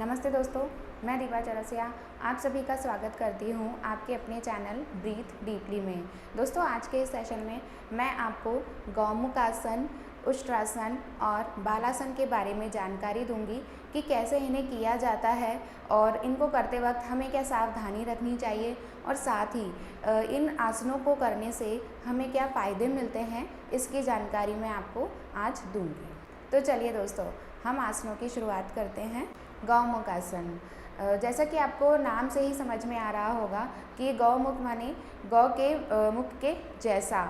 नमस्ते दोस्तों, मैं दीपा चौरसिया आप सभी का स्वागत करती हूँ आपके अपने चैनल ब्रीथ डीपली में। दोस्तों, आज के इस सेशन में मैं आपको गौमुख आसन, उष्ट्रासन और बालासन के बारे में जानकारी दूंगी कि कैसे इन्हें किया जाता है और इनको करते वक्त हमें क्या सावधानी रखनी चाहिए और साथ ही इन आसनों को करने से हमें क्या फ़ायदे मिलते हैं, इसकी जानकारी मैं आपको आज दूंगी। तो चलिए दोस्तों, हम आसनों की शुरुआत करते हैं। गौमुख आसन, जैसा कि आपको नाम से ही समझ में आ रहा होगा कि गौमुख माने गौ के मुख के जैसा।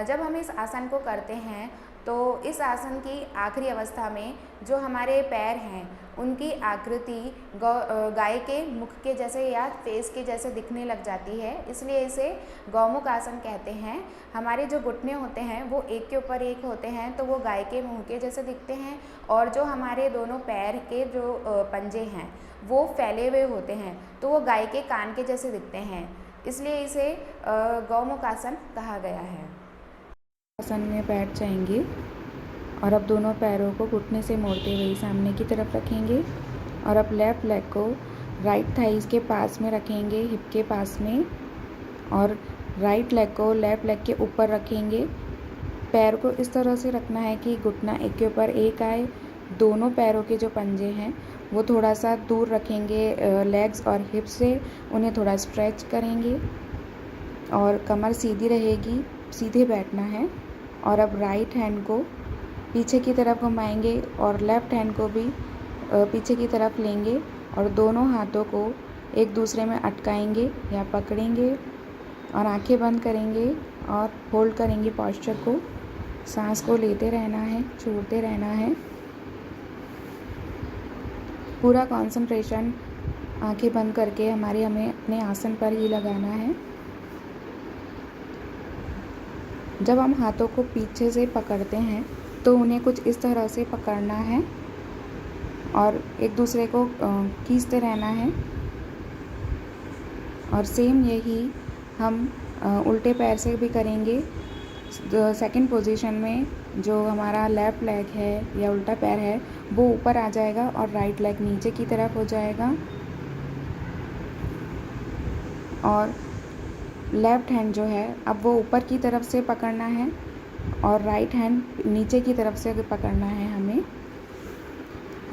जब हम इस आसन को करते हैं तो इस आसन की आखिरी अवस्था में जो हमारे पैर हैं उनकी आकृति गाय के मुख के जैसे या फेस के जैसे दिखने लग जाती है, इसलिए इसे गौमुख आसन कहते हैं। हमारे जो घुटने होते हैं वो एक के ऊपर एक होते हैं तो वो गाय के मुंह के जैसे दिखते हैं, और जो हमारे दोनों पैर के जो पंजे हैं वो फैले हुए होते हैं तो वो गाय के कान के जैसे दिखते हैं, इसलिए इसे गौमुख आसन कहा गया है। आसन में बैठ जाएंगे और अब दोनों पैरों को घुटने से मोड़ते हुए सामने की तरफ रखेंगे और अब लेफ़्ट लेग को राइट थाइस के पास में रखेंगे, हिप के पास में, और राइट लेग को लेफ़्ट लेग के ऊपर रखेंगे। पैर को इस तरह से रखना है कि घुटना एक के ऊपर एक आए। दोनों पैरों के जो पंजे हैं वो थोड़ा सा दूर रखेंगे लेग्स और हिप से, उन्हें थोड़ा स्ट्रेच करेंगे और कमर सीधी रहेगी, सीधे बैठना है। और अब राइट हैंड को पीछे की तरफ घुमाएंगे और लेफ़्ट हैंड को भी पीछे की तरफ लेंगे और दोनों हाथों को एक दूसरे में अटकाएंगे या पकड़ेंगे और आंखें बंद करेंगे और होल्ड करेंगे पोस्चर को। सांस को लेते रहना है, छोड़ते रहना है। पूरा कंसंट्रेशन आंखें बंद करके हमें अपने आसन पर ही लगाना है। जब हम हाथों को पीछे से पकड़ते हैं तो उन्हें कुछ इस तरह से पकड़ना है और एक दूसरे को खींचते रहना है। और सेम यही हम उल्टे पैर से भी करेंगे। सेकंड पोजीशन में जो हमारा लेफ़्ट लेग है या उल्टा पैर है वो ऊपर आ जाएगा और राइट लेग नीचे की तरफ हो जाएगा, और लेफ़्ट हैंड जो है अब वो ऊपर की तरफ से पकड़ना है और राइट हैंड नीचे की तरफ से पकड़ना है हमें।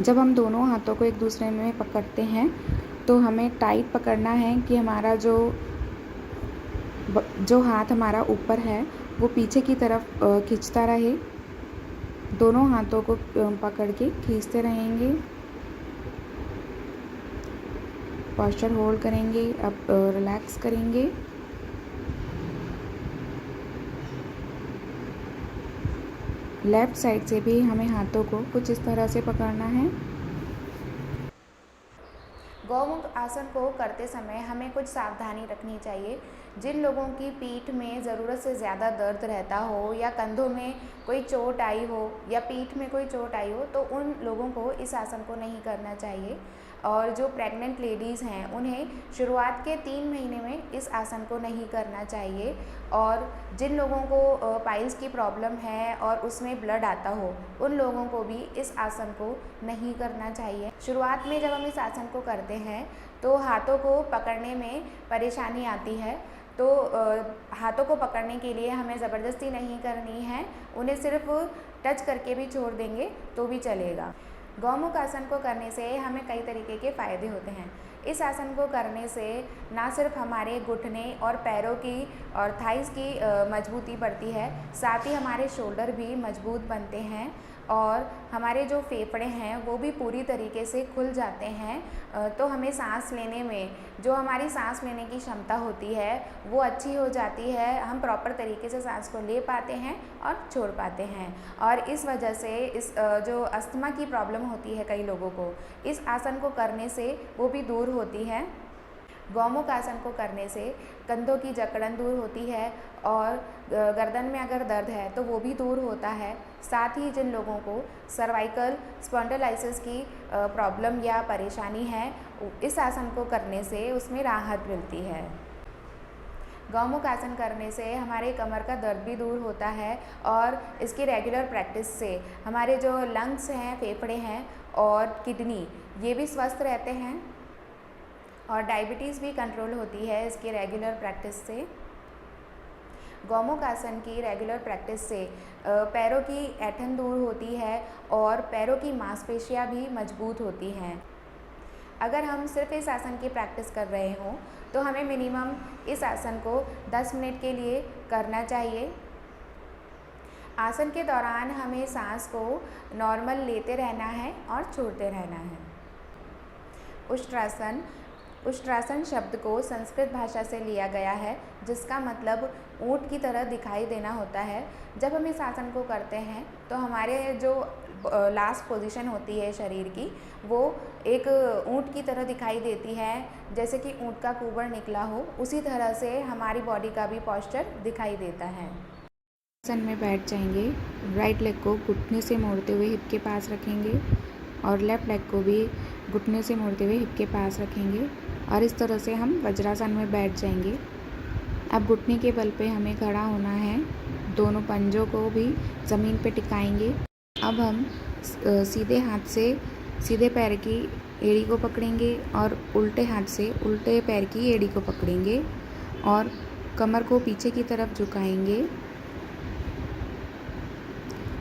जब हम दोनों हाथों को एक दूसरे में पकड़ते हैं तो हमें टाइट पकड़ना है कि हमारा जो हाथ हमारा ऊपर है वो पीछे की तरफ खींचता रहे। दोनों हाथों को पकड़ के खींचते रहेंगे, पोस्चर होल्ड करेंगे। अब रिलैक्स करेंगे। लेफ़्ट साइड से भी हमें हाथों को कुछ इस तरह से पकड़ना है। गौमुख आसन को करते समय हमें कुछ सावधानी रखनी चाहिए। जिन लोगों की पीठ में ज़रूरत से ज़्यादा दर्द रहता हो या कंधों में कोई चोट आई हो या पीठ में कोई चोट आई हो तो उन लोगों को इस आसन को नहीं करना चाहिए। और जो प्रेग्नेंट लेडीज़ हैं उन्हें शुरुआत के 3 महीने में इस आसन को नहीं करना चाहिए। और जिन लोगों को पाइल्स की प्रॉब्लम है और उसमें ब्लड आता हो उन लोगों को भी इस आसन को नहीं करना चाहिए। शुरुआत में जब हम इस आसन को करते हैं तो हाथों को पकड़ने में परेशानी आती है, तो हाथों को पकड़ने के लिए हमें ज़बरदस्ती नहीं करनी है, उन्हें सिर्फ टच करके भी छोड़ देंगे तो भी चलेगा। गौमुख आसन को करने से हमें कई तरीके के फ़ायदे होते हैं। इस आसन को करने से ना सिर्फ हमारे घुटने और पैरों की और थाइस की मजबूती बढ़ती है, साथ ही हमारे शोल्डर भी मजबूत बनते हैं और हमारे जो फेफड़े हैं वो भी पूरी तरीके से खुल जाते हैं। तो हमें सांस लेने में जो हमारी सांस लेने की क्षमता होती है वो अच्छी हो जाती है, हम प्रॉपर तरीके से सांस को ले पाते हैं और छोड़ पाते हैं। और इस वजह से इस जो अस्थमा की प्रॉब्लम होती है कई लोगों को, इस आसन को करने से वो भी दूर होती है। गौमुख आसन को करने से कंधों की जकड़न दूर होती है और गर्दन में अगर दर्द है तो वो भी दूर होता है। साथ ही जिन लोगों को सर्वाइकल स्पॉन्डिलाइटिस की प्रॉब्लम या परेशानी है, इस आसन को करने से उसमें राहत मिलती है। गौमुख आसन करने से हमारे कमर का दर्द भी दूर होता है और इसकी रेगुलर प्रैक्टिस से हमारे जो लंग्स हैं, फेफड़े हैं, और किडनी ये भी स्वस्थ रहते हैं और डायबिटीज़ भी कंट्रोल होती है इसकी रेगुलर प्रैक्टिस से। गौमुख आसन की रेगुलर प्रैक्टिस से पैरों की ऐंठन दूर होती है और पैरों की मांसपेशियां भी मजबूत होती हैं। अगर हम सिर्फ इस आसन की प्रैक्टिस कर रहे हों तो हमें मिनिमम इस आसन को 10 मिनट के लिए करना चाहिए। आसन के दौरान हमें सांस को नॉर्मल लेते रहना है और छोड़ते रहना है। उष्ट्रासन उष्ट्रासन शब्द को संस्कृत भाषा से लिया गया है, जिसका मतलब ऊँट की तरह दिखाई देना होता है। जब हम इस आसन को करते हैं तो हमारे जो लास्ट पोजीशन होती है शरीर की, वो एक ऊँट की तरह दिखाई देती है। जैसे कि ऊँट का कुबड़ निकला हो, उसी तरह से हमारी बॉडी का भी पोस्चर दिखाई देता है। आसन में बैठ जाएंगे। राइट लेग को घुटने से मोड़ते हुए हिप के पास रखेंगे और लेफ़्ट लेग को भी घुटने से मोड़ते हुए हिप के पास रखेंगे और इस तरह से हम वज्रासन में बैठ जाएंगे। अब घुटने के बल पे हमें खड़ा होना है, दोनों पंजों को भी ज़मीन पे टिकाएंगे। अब हम सीधे हाथ से सीधे पैर की एड़ी को पकड़ेंगे और उल्टे हाथ से उल्टे पैर की एड़ी को पकड़ेंगे और कमर को पीछे की तरफ झुकाएंगे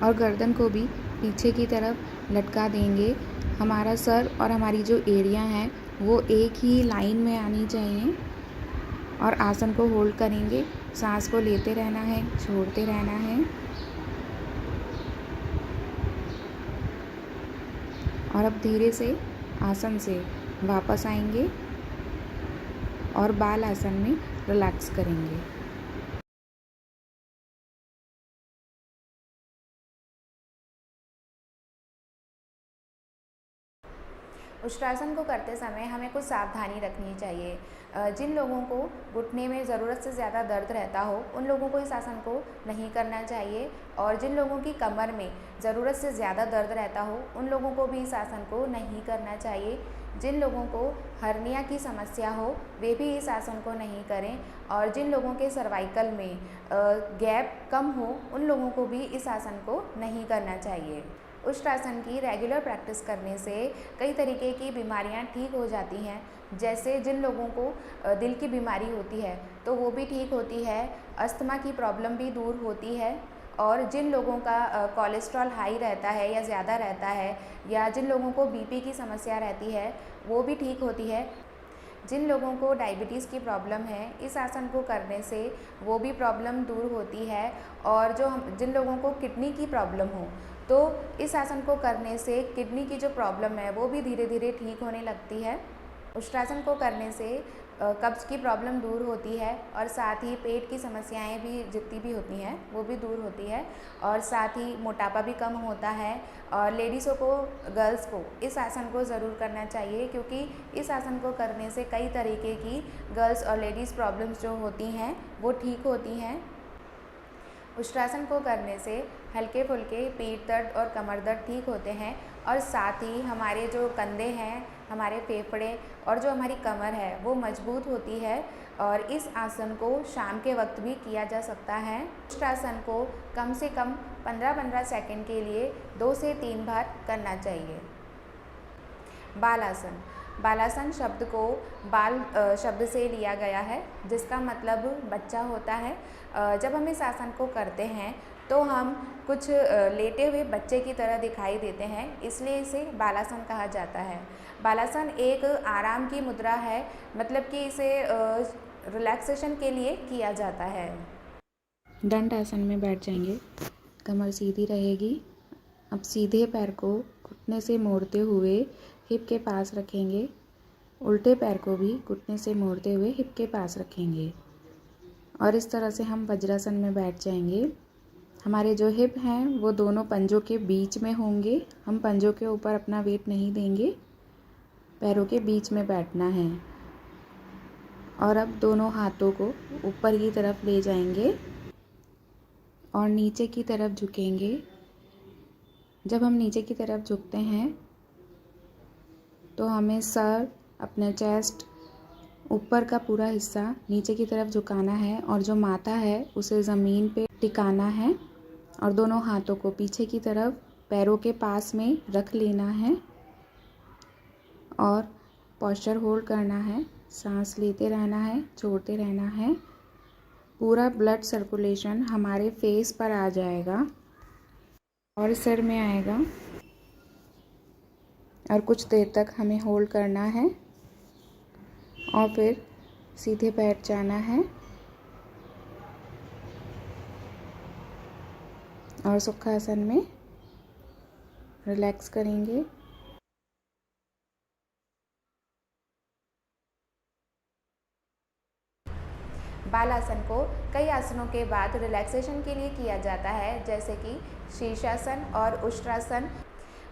और गर्दन को भी पीछे की तरफ लटका देंगे। हमारा सर और हमारी जो एड़ियाँ हैं वो एक ही लाइन में आनी चाहिए और आसन को होल्ड करेंगे। सांस को लेते रहना है, छोड़ते रहना है और अब धीरे से आसन से वापस आएंगे और बाल आसन में रिलैक्स करेंगे। उष्ट्रासन को करते समय हमें कुछ सावधानी रखनी चाहिए। जिन लोगों को घुटने में ज़रूरत से ज़्यादा दर्द रहता हो, उन लोगों को इस आसन को नहीं करना चाहिए और जिन लोगों की कमर में ज़रूरत से ज़्यादा दर्द रहता हो, उन लोगों को भी इस आसन को नहीं करना चाहिए। जिन लोगों को हर्निया की समस्या हो, वे भी इस आसन को नहीं करें और जिन लोगों के सर्वाइकल में गैप कम हो, उन लोगों को भी इस आसन को नहीं करना चाहिए। उष्ट्रासन की रेगुलर प्रैक्टिस करने से कई तरीके की बीमारियां ठीक हो जाती हैं। जैसे जिन लोगों को दिल की बीमारी होती है तो वो भी ठीक होती है, अस्थमा की प्रॉब्लम भी दूर होती है और जिन लोगों का कोलेस्ट्रॉल हाई रहता है या ज़्यादा रहता है या जिन लोगों को बीपी की समस्या रहती है वो भी ठीक होती है। जिन लोगों को डायबिटीज़ की प्रॉब्लम है, इस आसन को करने से वो भी प्रॉब्लम दूर होती है और जिन लोगों को किडनी की प्रॉब्लम हो तो इस आसन को करने से किडनी की जो प्रॉब्लम है वो भी धीरे धीरे ठीक होने लगती है। उष्ट्रासन को करने से कब्ज़ की प्रॉब्लम दूर होती है और साथ ही पेट की समस्याएं भी जितनी भी होती हैं वो भी दूर होती है और साथ ही मोटापा भी कम होता है। और लेडीज़ों को, गर्ल्स को इस आसन को ज़रूर करना चाहिए क्योंकि इस आसन को करने से कई तरीके की गर्ल्स और लेडीज़ प्रॉब्लम्स जो होती हैं वो ठीक होती हैं। उष्ट्रासन को करने से हल्के फुल्के पीठ दर्द और कमर दर्द ठीक होते हैं और साथ ही हमारे जो कंधे हैं, हमारे फेफड़े और जो हमारी कमर है वो मजबूत होती है और इस आसन को शाम के वक्त भी किया जा सकता है। उष्ट्रासन को कम से कम 15-15 सेकंड के लिए 2 से 3 बार करना चाहिए। बालासन बालासन शब्द को बाल शब्द से लिया गया है, जिसका मतलब बच्चा होता है। जब हम इस आसन को करते हैं तो हम कुछ लेटे हुए बच्चे की तरह दिखाई देते हैं, इसलिए इसे बालासन कहा जाता है। बालासन एक आराम की मुद्रा है, मतलब कि इसे रिलैक्सेशन के लिए किया जाता है। दंड आसन में बैठ जाएंगे, कमर सीधी रहेगी। अब सीधे पैर को घुटने से मोड़ते हुए हिप के पास रखेंगे, उल्टे पैर को भी घुटने से मोड़ते हुए हिप के पास रखेंगे और इस तरह से हम वज्रासन में बैठ जाएंगे। हमारे जो हिप हैं वो दोनों पंजों के बीच में होंगे। हम पंजों के ऊपर अपना वेट नहीं देंगे, पैरों के बीच में बैठना है और अब दोनों हाथों को ऊपर की तरफ ले जाएंगे और नीचे की तरफ झुकेंगे। जब हम नीचे की तरफ झुकते हैं तो हमें सर, अपने चेस्ट, ऊपर का पूरा हिस्सा नीचे की तरफ झुकाना है और जो माथा है उसे ज़मीन पे टिकाना है और दोनों हाथों को पीछे की तरफ पैरों के पास में रख लेना है और पोस्चर होल्ड करना है, सांस लेते रहना है, छोड़ते रहना है। पूरा ब्लड सर्कुलेशन हमारे फेस पर आ जाएगा और सिर में आएगा और कुछ देर तक हमें होल्ड करना है और फिर सीधे बैठ जाना है और सुखासन में रिलैक्स करेंगे। बालासन को कई आसनों के बाद रिलैक्सेशन के लिए किया जाता है, जैसे कि शीर्षासन और उष्ट्रासन।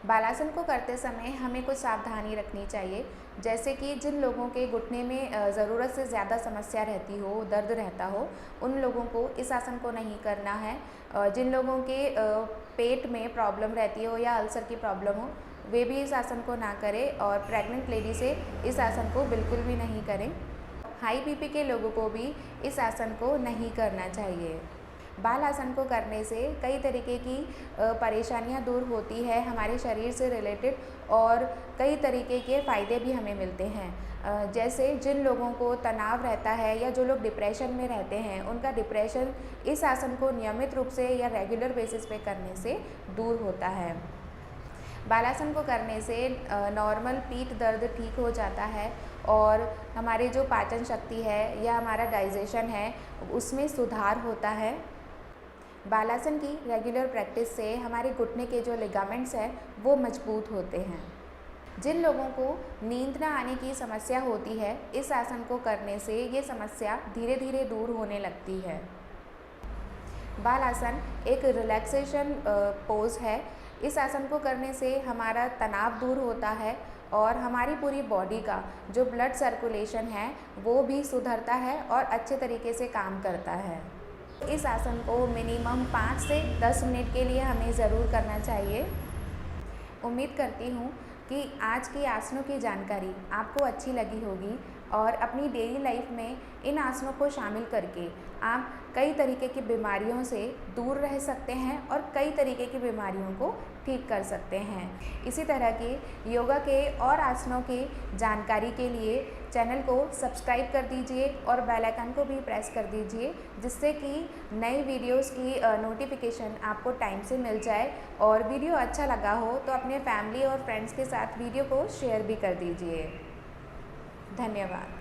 बालासन को करते समय हमें कुछ सावधानी रखनी चाहिए, जैसे कि जिन लोगों के घुटने में ज़रूरत से ज़्यादा समस्या रहती हो, दर्द रहता हो, उन लोगों को इस आसन को नहीं करना है। जिन लोगों के पेट में प्रॉब्लम रहती हो या अल्सर की प्रॉब्लम हो, वे भी इस आसन को ना करें और प्रेग्नेंट लेडी से इस आसन को बिल्कुल भी नहीं करें। हाई बीपी के लोगों को भी इस आसन को नहीं करना चाहिए। बाल आसन को करने से कई तरीके की परेशानियां दूर होती है हमारे शरीर से रिलेटेड और कई तरीके के फ़ायदे भी हमें मिलते हैं। जैसे जिन लोगों को तनाव रहता है या जो लोग डिप्रेशन में रहते हैं, उनका डिप्रेशन इस आसन को नियमित रूप से या रेगुलर बेसिस पे करने से दूर होता है। बालासन को करने से नॉर्मल पीठ दर्द ठीक हो जाता है और हमारे जो पाचन शक्ति है या हमारा डाइजेशन है उसमें सुधार होता है। बालासन की रेगुलर प्रैक्टिस से हमारे घुटने के जो लिगामेंट्स हैं वो मजबूत होते हैं। जिन लोगों को नींद ना आने की समस्या होती है, इस आसन को करने से ये समस्या धीरे धीरे दूर होने लगती है। बालासन एक रिलैक्सेशन पोज है। इस आसन को करने से हमारा तनाव दूर होता है और हमारी पूरी बॉडी का जो ब्लड सर्कुलेशन है वो भी सुधरता है और अच्छे तरीके से काम करता है। इस आसन को मिनिमम 5 से 10 मिनट के लिए हमें ज़रूर करना चाहिए। उम्मीद करती हूँ कि आज की आसनों की जानकारी आपको अच्छी लगी होगी और अपनी डेली लाइफ में इन आसनों को शामिल करके आप कई तरीके की बीमारियों से दूर रह सकते हैं और कई तरीके की बीमारियों को ठीक कर सकते हैं। इसी तरह के योगा के और आसनों की जानकारी के लिए चैनल को सब्सक्राइब कर दीजिए और बेल आइकन को भी प्रेस कर दीजिए, जिससे कि नई वीडियोस की नोटिफिकेशन आपको टाइम से मिल जाए। और वीडियो अच्छा लगा हो तो अपने फैमिली और फ्रेंड्स के साथ वीडियो को शेयर भी कर दीजिए। धन्यवाद।